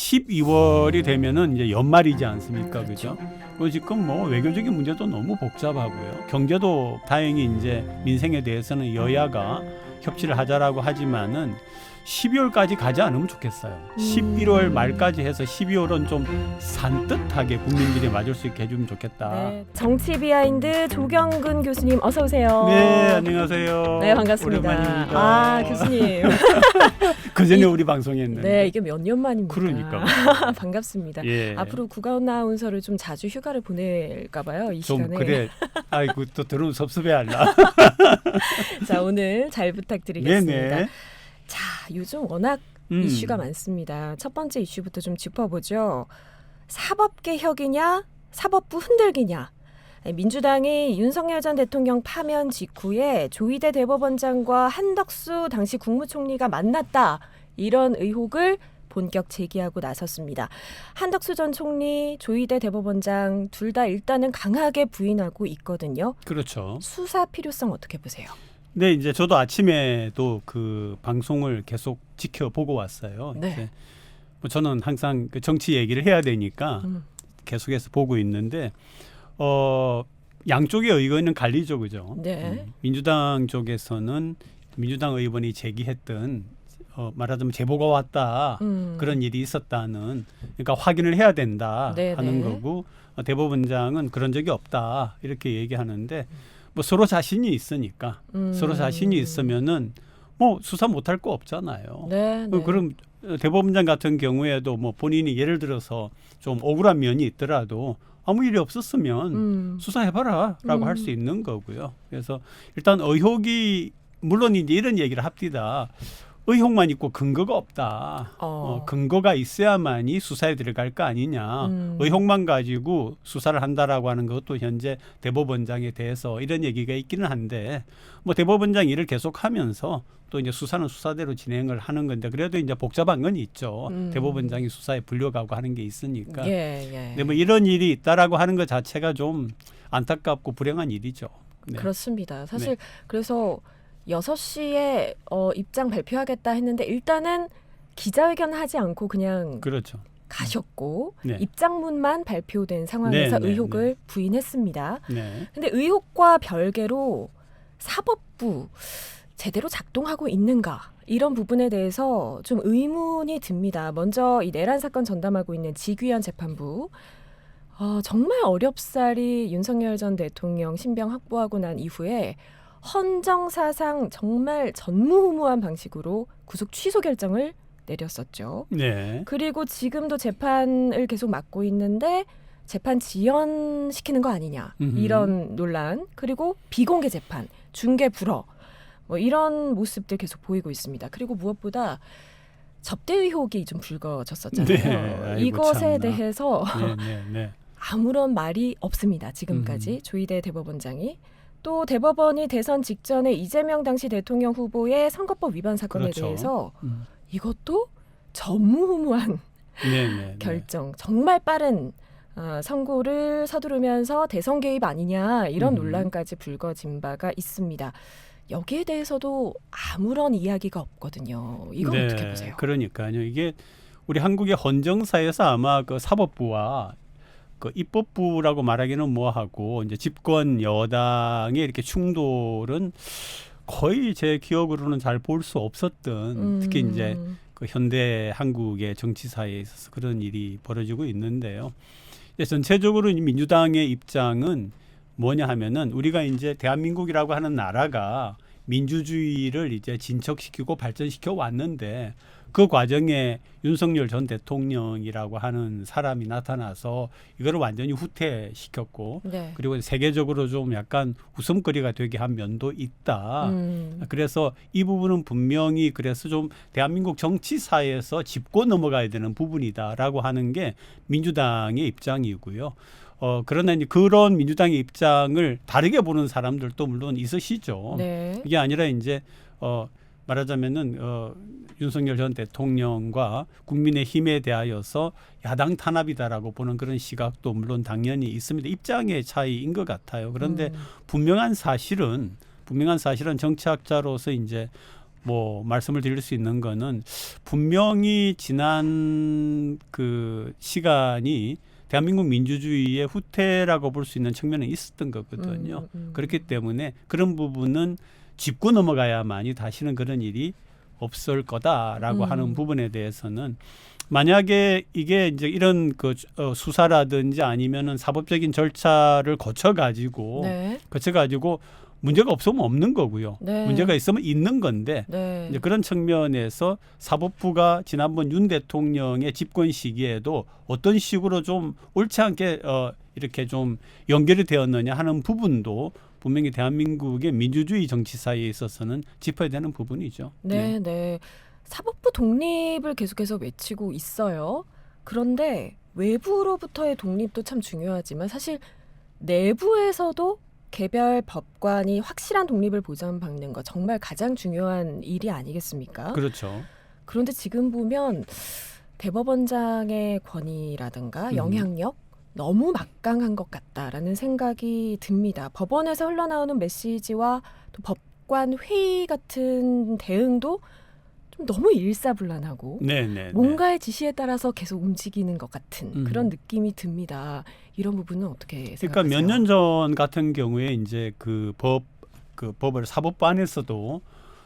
12월이 되면은 이제 연말이지 않습니까, 그렇죠. 그죠? 그리고 지금 뭐 외교적인 문제도 너무 복잡하고요. 경제도 다행히 이제 민생에 대해서는 여야가 협치를 하자라고 하지만은 12월까지 가지 않으면 좋겠어요. 11월 말까지 해서 12월은 좀 산뜻하게 국민들이 맞을 수 있게 해주면 좋겠다. 네, 정치 비하인드 조경근 교수님 어서 오세요. 네, 안녕하세요. 네, 반갑습니다. 오랜만입니다. 아, 교수님. 그 전에 우리 방송했는데. 네, 이게 몇 년 만입니까? 그러니까. 반갑습니다. 예. 앞으로 국가원 아나운서를 좀 자주 휴가를 보낼까 봐요. 이 좀 시간에. 그래. 아이고 또 들으면 섭섭해할라. 자, 오늘 잘 부탁드리겠습니다. 네네. 자, 요즘 워낙 이슈가 많습니다. 첫 번째 이슈부터 좀 짚어보죠. 사법개혁이냐, 사법부 흔들기냐. 민주당이 윤석열 전 대통령 파면 직후에 조희대 대법원장과 한덕수 당시 국무총리가 만났다. 이런 의혹을 본격 제기하고 나섰습니다. 한덕수 전 총리, 조희대 대법원장 둘 다 일단은 강하게 부인하고 있거든요. 그렇죠. 수사 필요성 어떻게 보세요? 네, 이제 저도 아침에도 그 방송을 계속 지켜보고 왔어요. 네. 이제 뭐 저는 항상 그 정치 얘기를 해야 되니까 계속해서 보고 있는데 양쪽의 의견은 갈리죠, 그죠? 네. 민주당 쪽에서는 민주당 의원이 제기했던 말하자면 제보가 왔다 그런 일이 있었다는 그러니까 확인을 해야 된다 네네. 하는 거고 대법원장은 그런 적이 없다 이렇게 얘기하는데 뭐 서로 자신이 있으니까 서로 자신이 있으면은 뭐 수사 못할 거 없잖아요. 네, 네. 그럼 대법원장 같은 경우에도 뭐 본인이 예를 들어서 좀 억울한 면이 있더라도 아무 일이 없었으면 수사해봐라라고 할 수 있는 거고요. 그래서 일단 의혹이 물론 이제 이런 얘기를 합디다. 의혹만 있고 근거가 없다. 근거가 있어야만이 수사에 들어갈 거 아니냐. 의혹만 가지고 수사를 한다라고 하는 것도 현재 대법원장에 대해서 이런 얘기가 있기는 한데 뭐 대법원장 일을 계속하면서 또 이제 수사는 수사대로 진행을 하는 건데 그래도 이제 복잡한 건 있죠. 대법원장이 수사에 불려가고 하는 게 있으니까. 예. 근데 뭐 이런 일이 있다라고 하는 것 자체가 좀 안타깝고 불행한 일이죠. 네. 그렇습니다. 사실 네. 그래서 6시에 입장 발표하겠다 했는데 일단은 기자회견 하지 않고 그냥 그렇죠. 가셨고 네. 입장문만 발표된 상황에서 네, 의혹을 부인했습니다. 네. 근데 의혹과 별개로 사법부 제대로 작동하고 있는가 이런 부분에 대해서 좀 의문이 듭니다. 먼저 이 내란 사건 전담하고 있는 지귀현 재판부 정말 어렵사리 윤석열 전 대통령 신병 확보하고 난 이후에 헌정사상 정말 전무후무한 방식으로 구속 취소 결정을 내렸었죠. 네. 그리고 지금도 재판을 계속 맡고 있는데 재판 지연시키는 거 아니냐 이런 논란 그리고 비공개 재판, 중개 불허 뭐 이런 모습들 계속 보이고 있습니다. 그리고 무엇보다 접대 의혹이 좀 불거졌었잖아요. 네. 아이고, 이것에 참나. 대해서 네. 아무런 말이 없습니다. 지금까지 조희대 대법원장이. 또 대법원이 대선 직전에 이재명 당시 대통령 후보의 선거법 위반 사건에 그렇죠. 대해서 이것도 전무후무한 네. 결정, 정말 빠른 선고를 서두르면서 대선 개입 아니냐 이런 논란까지 불거진 바가 있습니다. 여기에 대해서도 아무런 이야기가 없거든요. 이건 어떻게 보세요? 그러니까요. 이게 우리 한국의 헌정사에서 아마 그 사법부와 그 입법부라고 말하기는 뭐하고 이제 집권 여당의 이렇게 충돌은 거의 제 기억으로는 잘 볼 수 없었던 특히 이제 그 현대 한국의 정치사에 있어서 그런 일이 벌어지고 있는데요. 전체적으로 민주당의 입장은 뭐냐 하면은 우리가 이제 대한민국이라고 하는 나라가 민주주의를 이제 진척시키고 발전시켜 왔는데 그 과정에 윤석열 전 대통령이라고 하는 사람이 나타나서 이거를 완전히 후퇴시켰고 네. 그리고 세계적으로 좀 약간 웃음거리가 되게 한 면도 있다. 그래서 이 부분은 분명히 그래서 좀 대한민국 정치사에서 짚고 넘어가야 되는 부분이다라고 하는 게 민주당의 입장이고요. 그러나 이제 그런 민주당의 입장을 다르게 보는 사람들도 물론 있으시죠. 네. 이게 아니라 이제 말하자면은 윤석열 전 대통령과 국민의힘에 대하여서 야당 탄압이다라고 보는 그런 시각도 물론 당연히 있습니다. 입장의 차이인 것 같아요. 그런데 분명한 사실은 정치학자로서 이제 뭐 말씀을 드릴 수 있는 거는 분명히 지난 그 시간이 대한민국 민주주의의 후퇴라고 볼 수 있는 측면은 있었던 거거든요. 그렇기 때문에 그런 부분은 짚고 넘어가야만이 다시는 그런 일이 없을 거다라고 하는 부분에 대해서는 만약에 이게 이제 이런 그 수사라든지 아니면은 사법적인 절차를 거쳐가지고 네. 문제가 없으면 없는 거고요. 네. 문제가 있으면 있는 건데 네. 이제 그런 측면에서 사법부가 지난번 윤 대통령의 집권 시기에도 어떤 식으로 좀 옳지 않게 이렇게 좀 연결이 되었느냐 하는 부분도 분명히 대한민국의 민주주의 정치사에 있어서는 짚어야 되는 부분이죠. 네, 네. 사법부 독립을 계속해서 외치고 있어요. 그런데 외부로부터의 독립도 참 중요하지만 사실 내부에서도 개별 법관이 확실한 독립을 보장받는 거 정말 가장 중요한 일이 아니겠습니까? 그렇죠. 그런데 지금 보면 대법원장의 권위라든가 영향력 너무 막강한 것 같다라는 생각이 듭니다. 법원에서 흘러나오는 메시지와 또 법관 회의 같은 대응도 좀 너무 일사불란하고 뭔가의 지시에 따라서 계속 움직이는 것 같은 그런 느낌이 듭니다. 이런 부분은 어떻게 생각하세요? 그러니까 몇 년 전 같은 경우에 이제 그 법을 사법부 안에서도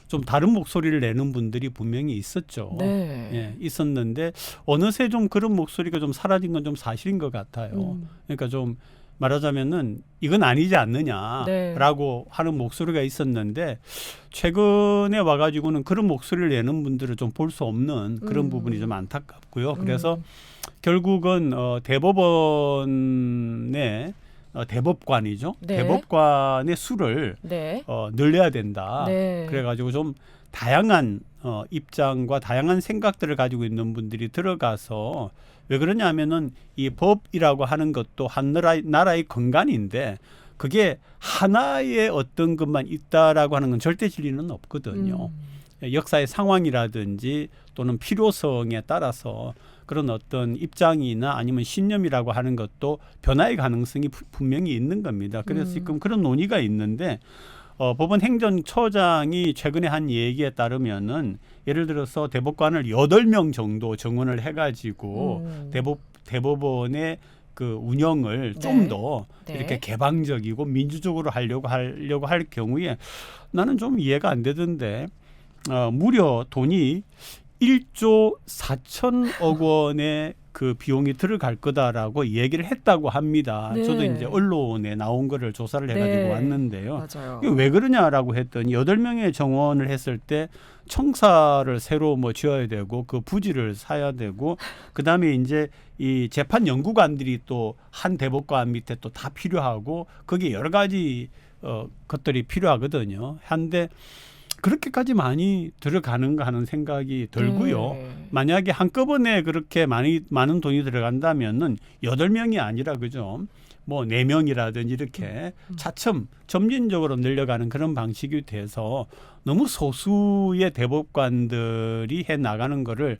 좀 다른 목소리를 내는 분들이 분명히 있었죠. 네. 예, 있었는데 어느새 좀 그런 목소리가 좀 사라진 건 좀 사실인 것 같아요. 그러니까 좀 말하자면은 이건 아니지 않느냐라고 하는 목소리가 있었는데 최근에 와가지고는 그런 목소리를 내는 분들을 좀 볼 수 없는 그런 부분이 좀 안타깝고요. 그래서 결국은 대법원의 대법관이죠. 네. 대법관의 수를 네. 늘려야 된다. 네. 그래가지고 좀 다양한 입장과 다양한 생각들을 가지고 있는 분들이 들어가서 왜 그러냐면은 이 법이라고 하는 것도 한 나라의 근간인데 그게 하나의 어떤 것만 있다라고 하는 건 절대 진리는 없거든요. 역사의 상황이라든지 또는 필요성에 따라서 그런 어떤 입장이나 아니면 신념이라고 하는 것도 변화의 가능성이 분명히 있는 겁니다. 그래서 지금 그런 논의가 있는데 법원 행정처장이 최근에 한 얘기에 따르면은 예를 들어서 대법관을 8명 정도 정원을 해가지고 대법원의 그 운영을 좀 더 이렇게 개방적이고 민주적으로 하려고 할 경우에 나는 좀 이해가 안 되던데 무려 돈이 1조 4천억 원의 그 비용이 들어갈 거다라고 얘기를 했다고 합니다. 네. 저도 이제 언론에 나온 거를 조사를 해가지고 왔는데요. 맞아요. 이게 왜 그러냐라고 했더니 8명의 정원을 했을 때 청사를 새로 뭐 지어야 되고 그 부지를 사야 되고 그다음에 이제 이 재판 연구관들이 또 한 대법관 밑에 또 다 필요하고 거기에 여러 가지 것들이 필요하거든요. 한데 그렇게까지 많이 들어가는가 하는 생각이 들고요. 만약에 한꺼번에 그렇게 많은 돈이 들어간다면은 8명이 아니라 그죠? 뭐 4명이라든지 이렇게 차츰 점진적으로 늘려가는 그런 방식이 돼서 너무 소수의 대법관들이 해 나가는 거를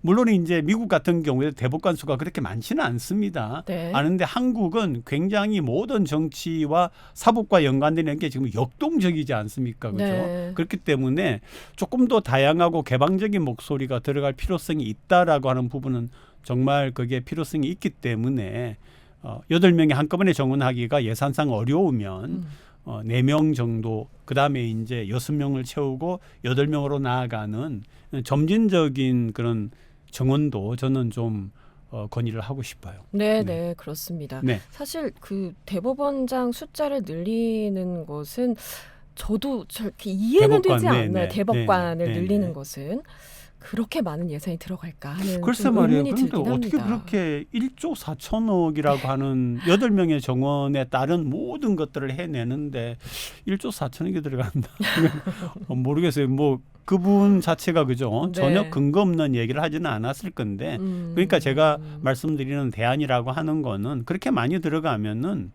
물론 이제 미국 같은 경우에 대법관 수가 그렇게 많지는 않습니다. 네. 아는데 한국은 굉장히 모든 정치와 사법과 연관되는 게 지금 역동적이지 않습니까? 그죠? 네. 그렇기 때문에 조금 더 다양하고 개방적인 목소리가 들어갈 필요성이 있다라고 하는 부분은 정말 그게 필요성이 있기 때문에 8명이 한꺼번에 정원하기가 예산상 어려우면 4명 정도 그다음에 이제 6명을 채우고 8명으로 나아가는 점진적인 그런 정원도 저는 좀 건의를 하고 싶어요. 네, 그렇습니다. 네. 사실 그 대법원장 숫자를 늘리는 것은 저도 저렇게 이해는 되지 않나요? 대법관을 늘리는 것은 그렇게 많은 예산이 들어갈까 하는 글쎄 좀 말이에요. 의문이 그런데 들긴 어떻게 합니다. 그렇게 1조 4천억이라고 하는 8명의 정원에 따른 모든 것들을 해내는데 1조 4천억이 들어간다. 모르겠어요. 뭐 그분 자체가 그죠? 네. 전혀 근거 없는 얘기를 하지는 않았을 건데 그러니까 제가 말씀드리는 대안이라고 하는 거는 그렇게 많이 들어가면은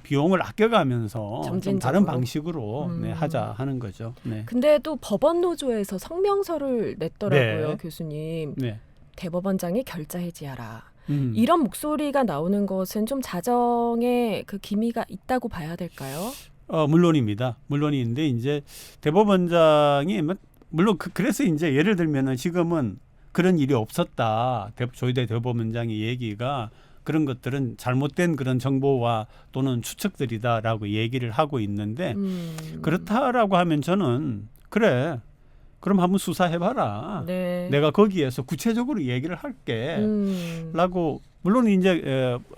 비용을 아껴가면서 좀 점진적으로. 다른 방식으로 하자 하는 거죠. 네. 근데 또 법원 노조에서 성명서를 냈더라고요, 네. 교수님. 네. 대법원장이 결자 해지하라. 이런 목소리가 나오는 것은 좀 자정의 그 기미가 있다고 봐야 될까요? 물론입니다. 물론인데 이제 대법원장이 물론 그래서 이제 예를 들면은 지금은 그런 일이 없었다. 조희대 대법원장의 얘기가 그런 것들은 잘못된 그런 정보와 또는 추측들이다라고 얘기를 하고 있는데 그렇다라고 하면 저는 그래. 그럼 한번 수사해봐라. 네. 내가 거기에서 구체적으로 얘기를 할게. 라고 물론 이제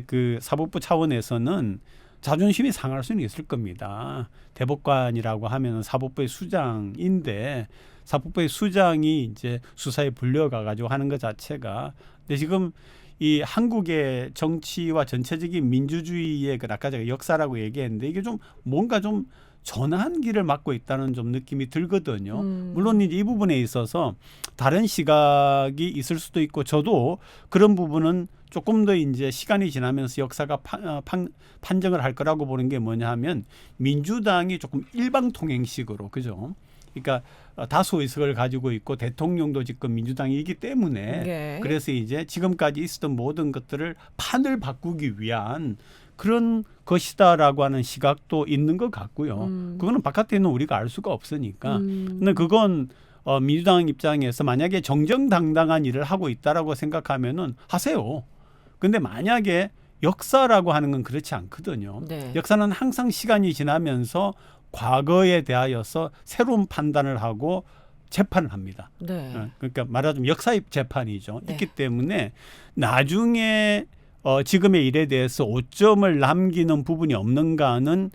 그 사법부 차원에서는 자존심이 상할 수는 있을 겁니다. 대법관이라고 하면 사법부의 수장인데 사법부의 수장이 이제 수사에 불려가 가지고 하는 것 자체가 근데 지금 이 한국의 정치와 전체적인 민주주의의 그 아까 제가 역사라고 얘기했는데 이게 좀 뭔가 좀 전환기를 맞고 있다는 좀 느낌이 들거든요. 물론 이제 이 부분에 있어서 다른 시각이 있을 수도 있고 저도 그런 부분은 조금 더 이제 시간이 지나면서 역사가 판정을 할 거라고 보는 게 뭐냐 하면 민주당이 조금 일방통행식으로 그죠? 그러니까 다수 의석을 가지고 있고 대통령도 지금 민주당이기 때문에 네. 그래서 이제 지금까지 있었던 모든 것들을 판을 바꾸기 위한 그런 것이다라고 하는 시각도 있는 것 같고요. 그거는 바깥에 있는 우리가 알 수가 없으니까. 근데 그건 민주당 입장에서 만약에 정정당당한 일을 하고 있다라고 생각하면은 하세요. 근데 만약에 역사라고 하는 건 그렇지 않거든요. 네. 역사는 항상 시간이 지나면서 과거에 대하여서 새로운 판단을 하고 재판을 합니다. 네. 그러니까 말하자면 역사의 재판이죠. 네. 있기 때문에 나중에 지금의 일에 대해서 오점을 남기는 부분이 없는가는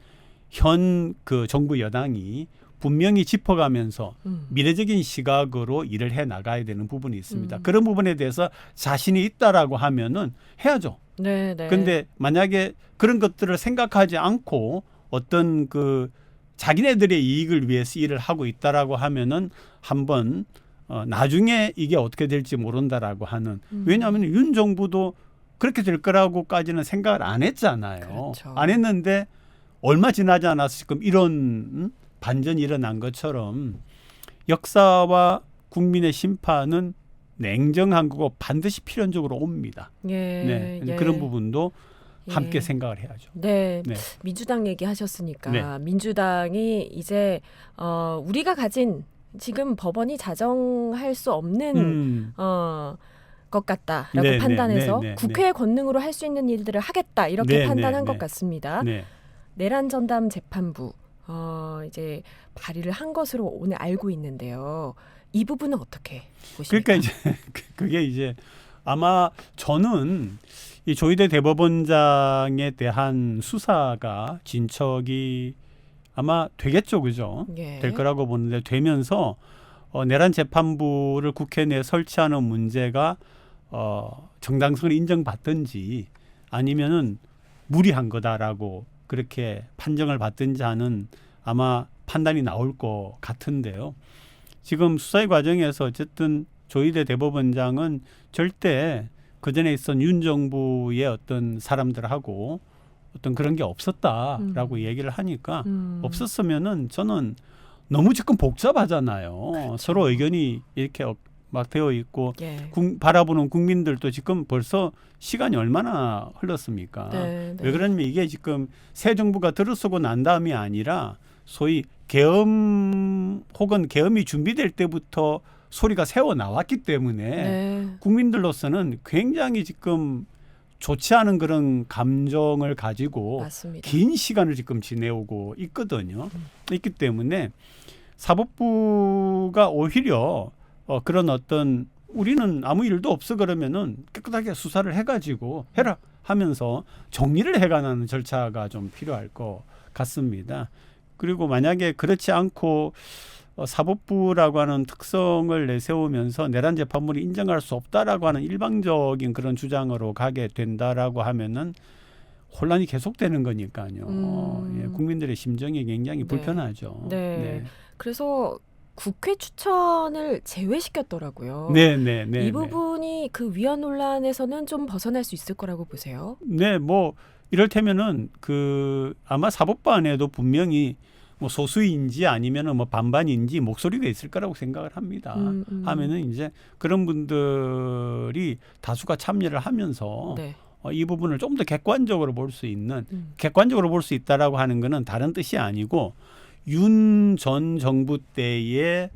현 그 정부 여당이 분명히 짚어가면서 미래적인 시각으로 일을 해 나가야 되는 부분이 있습니다. 그런 부분에 대해서 자신이 있다라고 하면은 해야죠. 네. 네. 근데 만약에 그런 것들을 생각하지 않고 어떤 그 자기네들의 이익을 위해서 일을 하고 있다라고 하면은 한번 나중에 이게 어떻게 될지 모른다라고 하는 왜냐하면 윤 정부도 그렇게 될 거라고까지는 생각을 안 했잖아요. 그렇죠. 안 했는데 얼마 지나지 않아서 지금 이런 반전이 일어난 것처럼 역사와 국민의 심판은 냉정한 거고 반드시 필연적으로 옵니다. 예. 네, 예. 그런 부분도 함께 예. 생각을 해야죠. 네. 네. 민주당 얘기하셨으니까 네. 민주당이 이제 우리가 가진 지금 법원이 자정할 수 없는 것 같다라고 네, 판단해서 네, 네, 네, 국회 권능으로 할 수 있는 일들을 하겠다 이렇게 네, 판단한 네, 것 네. 같습니다. 네. 내란 전담 재판부 이제 발의를 한 것으로 오늘 알고 있는데요. 이 부분은 어떻게 보십니까? 그러니까 이제 그게 이제 아마 저는 이 조희대 대법원장에 대한 수사가 진척이 아마 되겠죠, 그죠? 예. 될 거라고 보는데 되면서 내란 재판부를 국회 내에 설치하는 문제가 정당성을 인정받든지 아니면은 무리한 거다라고 그렇게 판정을 받든지 하는 아마 판단이 나올 것 같은데요. 지금 수사의 과정에서 어쨌든 조희대 대법원장은 절대 그전에 있던 윤 정부의 어떤 사람들하고 어떤 그런 게 없었다라고 얘기를 하니까 없었으면은 저는 너무 지금 복잡하잖아요. 그렇죠. 서로 의견이 이렇게 막 되어 있고 예. 바라보는 국민들도 지금 벌써 시간이 얼마나 흘렀습니까? 네, 네. 왜 그러냐면 이게 지금 새 정부가 들어서고 난 다음이 아니라 소위 계엄 혹은 계엄이 준비될 때부터 소리가 새어 나왔기 때문에 네. 국민들로서는 굉장히 지금 좋지 않은 그런 감정을 가지고 맞습니다. 긴 시간을 지금 지내오고 있거든요. 있기 때문에 사법부가 오히려 그런 어떤 우리는 아무 일도 없어 그러면은 깨끗하게 수사를 해가지고 해라 하면서 정리를 해가는 절차가 좀 필요할 것 같습니다. 그리고 만약에 그렇지 않고 사법부라고 하는 특성을 내세우면서 내란 재판부를 인정할 수 없다라고 하는 일방적인 그런 주장으로 가게 된다라고 하면은 혼란이 계속되는 거니까요. 예, 국민들의 심정이 굉장히 네. 불편하죠. 네. 그래서 국회 추천을 제외시켰더라고요. 네. 이 부분이 그 위헌 논란에서는 좀 벗어날 수 있을 거라고 보세요. 네, 뭐 이를테면은 그 아마 사법부 안에도 분명히 뭐 소수인지 아니면은 뭐 반반인지 목소리가 있을 거라고 생각을 합니다. 하면은 이제 그런 분들이 다수가 참여를 하면서 네. 이 부분을 좀 더 객관적으로 볼 수 있는 객관적으로 볼 수 있다라고 하는 거는 다른 뜻이 아니고 윤 전 정부 때에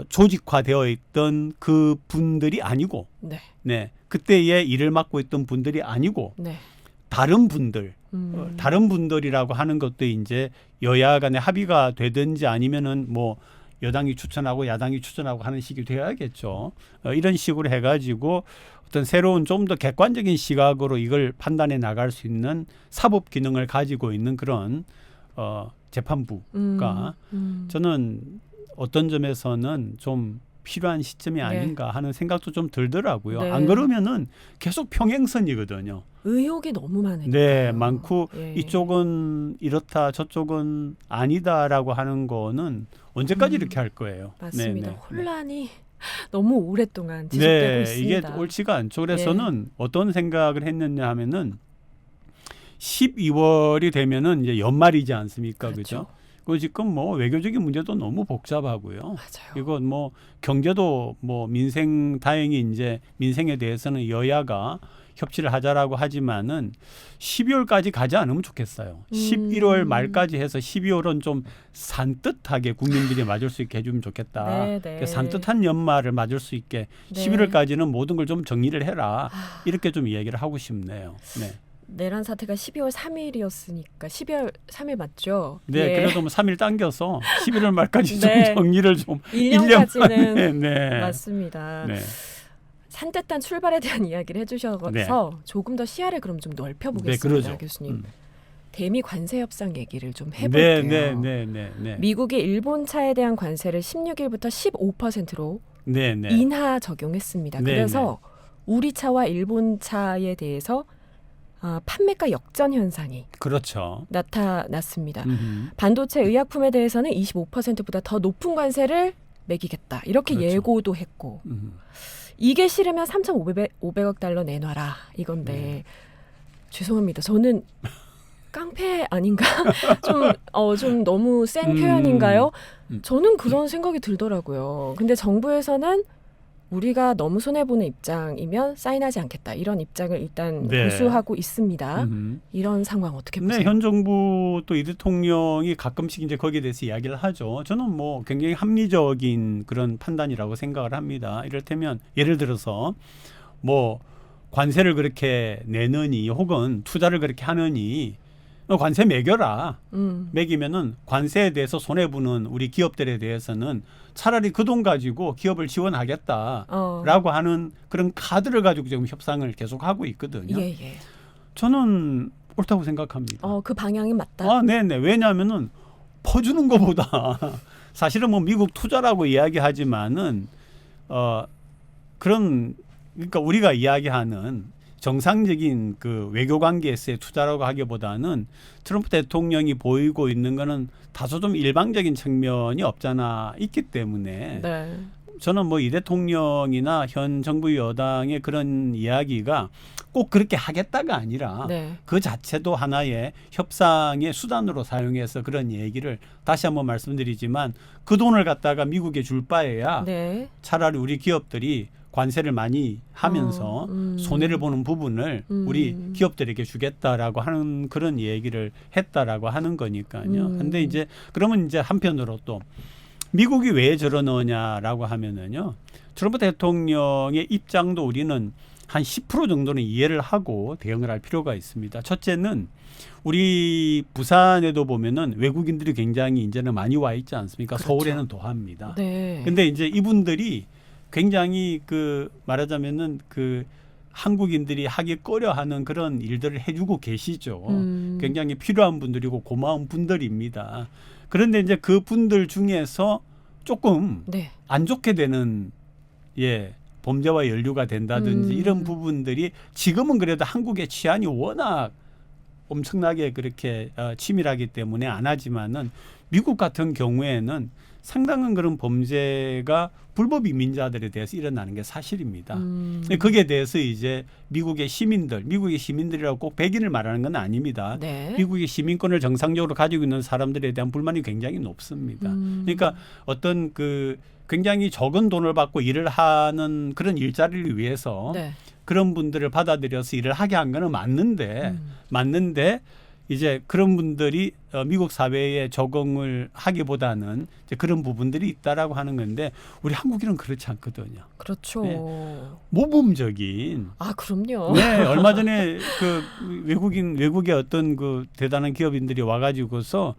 조직화되어 있던 그 분들이 아니고, 네. 네, 그때에 일을 맡고 있던 분들이 아니고 네. 다른 분들, 음. 다른 분들이라고 하는 것도 이제 여야 간에 합의가 되든지 아니면은 뭐 여당이 추천하고 야당이 추천하고 하는 식이 되어야겠죠. 이런 식으로 해가지고 어떤 새로운 좀 더 객관적인 시각으로 이걸 판단해 나갈 수 있는 사법 기능을 가지고 있는 그런 재판부가 저는 어떤 점에서는 좀 필요한 시점이 아닌가 하는 생각도 좀 들더라고요. 네. 안 그러면은 계속 평행선이거든요. 의혹이 너무 많으니까. 네, 많고 예. 이쪽은 이렇다 저쪽은 아니다라고 하는 거는 언제까지 이렇게 할 거예요. 맞습니다. 네, 네. 혼란이 너무 오랫동안 지속되고 네, 있습니다. 이게 옳지가 않죠. 그래서는 어떤 생각을 했느냐 하면은 12월이 되면은 이제 연말이지 않습니까? 그죠? 그 지금 뭐 외교적인 문제도 너무 복잡하고요. 맞아요. 이건 뭐 경제도 뭐 민생 다행히 이제 민생에 대해서는 여야가 협치를 하자라고 하지만은 12월까지 가지 않으면 좋겠어요. 11월 말까지 해서 12월은 좀 산뜻하게 국민들이 맞을 수 있게 해주면 좋겠다. 네, 네. 그 산뜻한 연말을 맞을 수 있게 네. 11월까지는 모든 걸 좀 정리를 해라. 이렇게 좀 이야기를 하고 싶네요. 네. 내란 사태가 12월 3일이었으니까 12월 3일 맞죠? 네, 예. 그래도 뭐 3일 당겨서 11월 말까지 네. 좀 정리를 좀 1년까지는 네, 네. 맞습니다. 네. 산뜻한 출발에 대한 이야기를 해주셔서 네. 조금 더 시야를 그럼 좀 네, 넓혀보겠습니다, 그러죠. 교수님. 대미 관세 협상 얘기를 좀 해볼게요. 네. 미국이 일본 차에 대한 관세를 16일부터 15%로 네. 인하 적용했습니다. 네, 그래서 우리 차와 일본 차에 대해서 판매가 역전 현상이 그렇죠. 나타났습니다. 음흠. 반도체 의약품에 대해서는 25%보다 더 높은 관세를 매기겠다. 이렇게 그렇죠. 예고도 했고 이게 싫으면 3,500억 달러 내놔라 이건데 네. 죄송합니다. 저는 깡패 아닌가? 좀 너무 센 표현인가요? 저는 그런 생각이 들더라고요. 근데 정부에서는 우리가 너무 손해보는 입장이면 사인하지 않겠다. 이런 입장을 일단 네. 고수하고 있습니다. 이런 상황 어떻게 보세요? 네, 현 정부 또 이 대통령이 가끔씩 이제 거기에 대해서 이야기를 하죠. 저는 뭐 굉장히 합리적인 그런 판단이라고 생각을 합니다. 이를테면 예를 들어서 뭐 관세를 그렇게 내느니 혹은 투자를 그렇게 하느니 관세 매겨라. 매기면은 관세에 대해서 손해보는 우리 기업들에 대해서는 차라리 그 돈 가지고 기업을 지원하겠다라고 하는 그런 카드를 가지고 지금 협상을 계속하고 있거든요. 예. 저는 옳다고 생각합니다. 그 방향이 맞다. 네네. 왜냐하면은 퍼주는 것보다 사실은 뭐 미국 투자라고 이야기하지만은 그러니까 우리가 이야기하는 정상적인 그 외교 관계에서의 투자라고 하기보다는 트럼프 대통령이 보이고 있는 거는 다소 좀 일방적인 측면이 없잖아 있기 때문에 네. 저는 뭐 이 대통령이나 현 정부 여당의 그런 이야기가 꼭 그렇게 하겠다가 아니라 네. 그 자체도 하나의 협상의 수단으로 사용해서 그런 얘기를 다시 한번 말씀드리지만 그 돈을 갖다가 미국에 줄 바에야 네. 차라리 우리 기업들이 관세를 많이 하면서 손해를 보는 부분을 우리 기업들에게 주겠다라고 하는 그런 얘기를 했다라고 하는 거니까요. 근데 이제 그러면 이제 한편으로 또 미국이 왜 저러느냐라고 하면은요. 트럼프 대통령의 입장도 우리는 한 10% 정도는 이해를 하고 대응을 할 필요가 있습니다. 첫째는 우리 부산에도 보면은 외국인들이 굉장히 이제는 많이 와 있지 않습니까? 그렇죠. 서울에는 더합니다. 네. 근데 이제 이분들이 굉장히 그 말하자면은 그 한국인들이 하기 꺼려하는 그런 일들을 해주고 계시죠. 굉장히 필요한 분들이고 고마운 분들입니다. 그런데 이제 그 분들 중에서 조금 네. 안 좋게 되는 범죄와 연루가 된다든지 이런 부분들이 지금은 그래도 한국의 치안이 워낙 엄청나게 그렇게 치밀하기 때문에 안 하지만은 미국 같은 경우에는 상당한 그런 범죄가 불법 이민자들에 대해서 일어나는 게 사실입니다. 거기에 대해서 이제 미국의 시민들이라고 꼭 백인을 말하는 건 아닙니다. 네. 미국의 시민권을 정상적으로 가지고 있는 사람들에 대한 불만이 굉장히 높습니다. 그러니까 어떤 그 굉장히 적은 돈을 받고 일을 하는 그런 일자리를 위해서 네. 그런 분들을 받아들여서 일을 하게 한 거는 맞는데 이제 그런 분들이 미국 사회에 적응을 하기보다는 이제 그런 부분들이 있다라고 하는 건데 우리 한국인은 그렇지 않거든요. 그렇죠. 네. 모범적인. 아, 그럼요. 네, 얼마 전에 그 외국의 어떤 그 대단한 기업인들이 와가지고서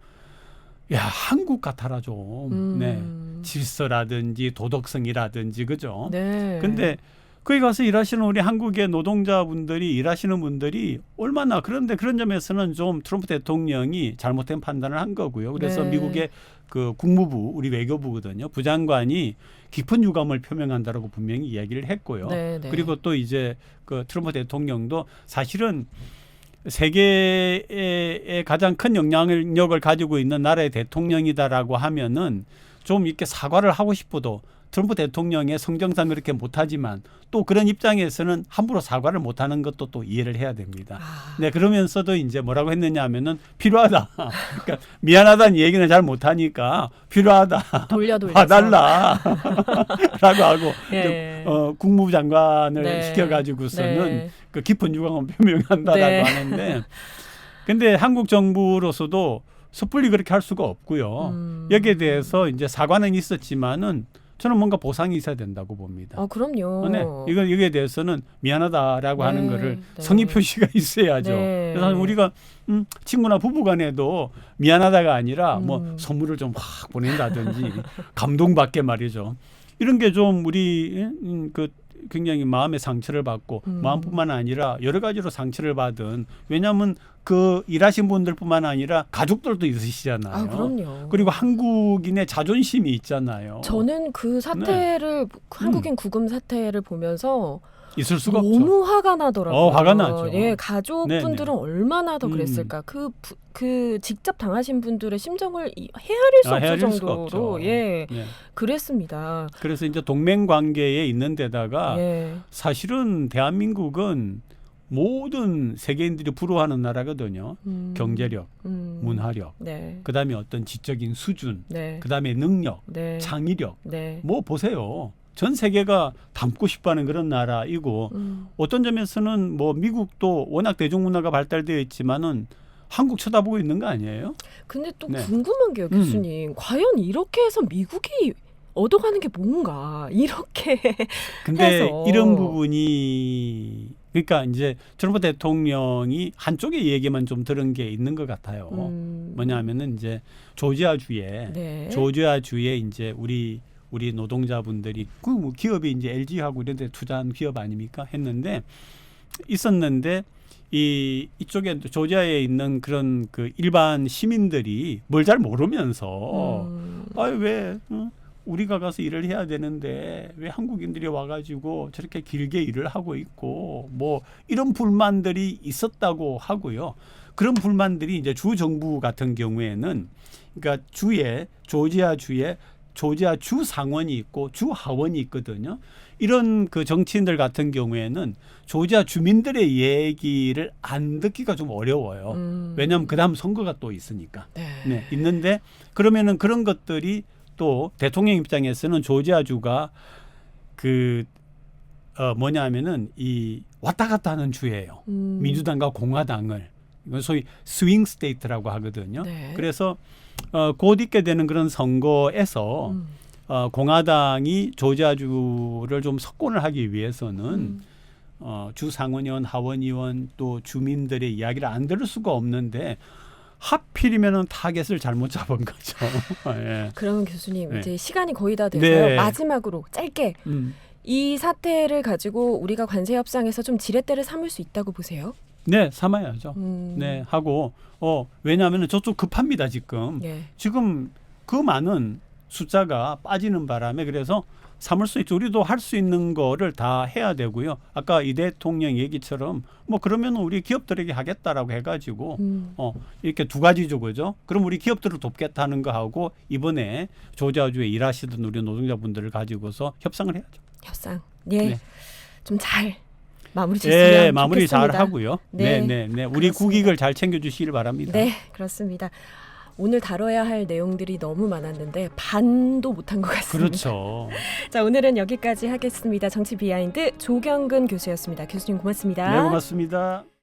야, 한국 같아라 좀. 네, 질서라든지 도덕성이라든지 그죠. 네. 근데 거기 가서 일하시는 우리 한국의 노동자분들이 일하시는 분들이 얼마나 그런데 그런 점에서는 좀 트럼프 대통령이 잘못된 판단을 한 거고요. 그래서 네. 미국의 그 국무부 우리 외교부거든요. 부장관이 깊은 유감을 표명한다라고 분명히 이야기를 했고요. 네, 네. 그리고 또 이제 그 트럼프 대통령도 사실은 세계에 가장 큰 영향력을 가지고 있는 나라의 대통령이다라고 하면은 좀 이렇게 사과를 하고 싶어도 트럼프 대통령의 성정상 그렇게 못하지만 또 그런 입장에서는 함부로 사과를 못하는 것도 또 이해를 해야 됩니다. 아, 네, 그러면서도 이제 뭐라고 했느냐 하면은 필요하다. 그러니까 미안하다는 얘기는 잘 못하니까 필요하다. 돌려서. 봐달라. 라고 하고 예. 국무부 장관을 네. 시켜가지고서는 네. 그 깊은 유감을 표명한다라고 네. 하는데 근데 한국 정부로서도 섣불리 그렇게 할 수가 없고요. 여기에 대해서 이제 사과는 있었지만은 저는 뭔가 보상이 있어야 된다고 봅니다. 그럼요. 네, 이거에 대해서는 미안하다라고 네, 하는 거를 네. 성의 표시가 있어야죠. 네. 그래서 우리가 친구나 부부간에도 미안하다가 아니라 뭐 선물을 좀 확 보낸다든지 감동받게 말이죠. 이런 게 좀 우리 그 굉장히 마음의 상처를 받고 마음뿐만 아니라 여러 가지로 상처를 받은 왜냐하면 그 일하신 분들뿐만 아니라 가족들도 있으시잖아요. 아, 그럼요. 그리고 한국인의 자존심이 있잖아요. 저는 그 사태를 한국인 구금 사태를 보면서 있을 수가 없죠. 너무 화가 나더라고요. 화가 나죠. 예, 가족분들은 네네. 얼마나 더 그랬을까. 그 직접 당하신 분들의 심정을 헤아릴 수 없을 헤아릴 수가 정도로 없죠. 예, 네. 그랬습니다. 그래서 이제 동맹 관계에 있는 데다가 예. 사실은 대한민국은 모든 세계인들이 부러워하는 나라거든요. 경제력, 문화력, 네. 그다음에 어떤 지적인 수준, 네. 그다음에 능력, 네. 창의력. 네. 뭐 보세요. 전 세계가 닮고 싶어하는 그런 나라이고 어떤 점에서는 뭐 미국도 워낙 대중문화가 발달되어 있지만은 한국 쳐다보고 있는 거 아니에요? 근데 또 네. 궁금한 게요, 교수님. 과연 이렇게 해서 미국이 얻어가는 게 뭔가 이렇게 근데 해서. 이런 부분이 그러니까 이제 트럼프 대통령이 한쪽의 얘기만 좀 들은 게 있는 것 같아요. 뭐냐면은 이제 조지아주에 네. 조지아주에 이제 우리 노동자분들이 그 뭐 기업이 이제 LG하고 이런 데 투자한 기업 아닙니까? 했는데 있었는데 이쪽에 조지아에 있는 그런 그 일반 시민들이 뭘 잘 모르면서 아유 왜 우리가 가서 일을 해야 되는데 왜 한국인들이 와가지고 저렇게 길게 일을 하고 있고 뭐 이런 불만들이 있었다고 하고요. 그런 불만들이 이제 주 정부 같은 경우에는 그러니까 조지아 주 상원이 있고 주 하원이 있거든요. 이런 그 정치인들 같은 경우에는 조지아 주민들의 얘기를 안 듣기가 좀 어려워요. 왜냐하면 그다음 선거가 또 있으니까. 네. 네, 있는데 그러면은 그런 것들이 또 대통령 입장에서는 조지아주가 뭐냐면은 이 왔다 갔다 하는 주예요. 민주당과 공화당을 이건 소위 스윙 스테이트라고 하거든요. 네. 그래서 곧 있게 되는 그런 선거에서 공화당이 조지아주를 좀 석권을 하기 위해서는 주 상원의원, 하원의원 또 주민들의 이야기를 안 들을 수가 없는데 하필이면은 타겟을 잘못 잡은 거죠. 예. 그러면 교수님 네. 이제 시간이 거의 다 돼서요. 네. 마지막으로 짧게 이 사태를 가지고 우리가 관세 협상에서 좀 지렛대를 삼을 수 있다고 보세요? 네, 삼아야죠. 네, 하고 왜냐하면 저쪽 급합니다 지금. 예. 지금 그 많은 숫자가 빠지는 바람에 그래서 삼을 수 있죠. 우리도 할 수 있는 거를 다 해야 되고요. 아까 이 대통령 얘기처럼 뭐 그러면 우리 기업들에게 하겠다라고 해가지고 이렇게 두 가지죠, 그죠? 그럼 우리 기업들을 돕겠다는 거 하고 이번에 조지아주에 일하시던 우리 노동자분들을 가지고서 협상을 해야죠. 협상. 예. 네. 좀 잘 마무리 지었으면 네, 마무리 잘 좋겠습니다. 하고요. 네, 네. 우리 그렇습니다. 국익을 잘 챙겨주시길 바랍니다. 네, 그렇습니다. 오늘 다뤄야 할 내용들이 너무 많았는데 반도 못한 것 같습니다. 그렇죠. 자, 오늘은 여기까지 하겠습니다. 정치 비하인드 조경근 교수였습니다. 교수님 고맙습니다. 네, 고맙습니다.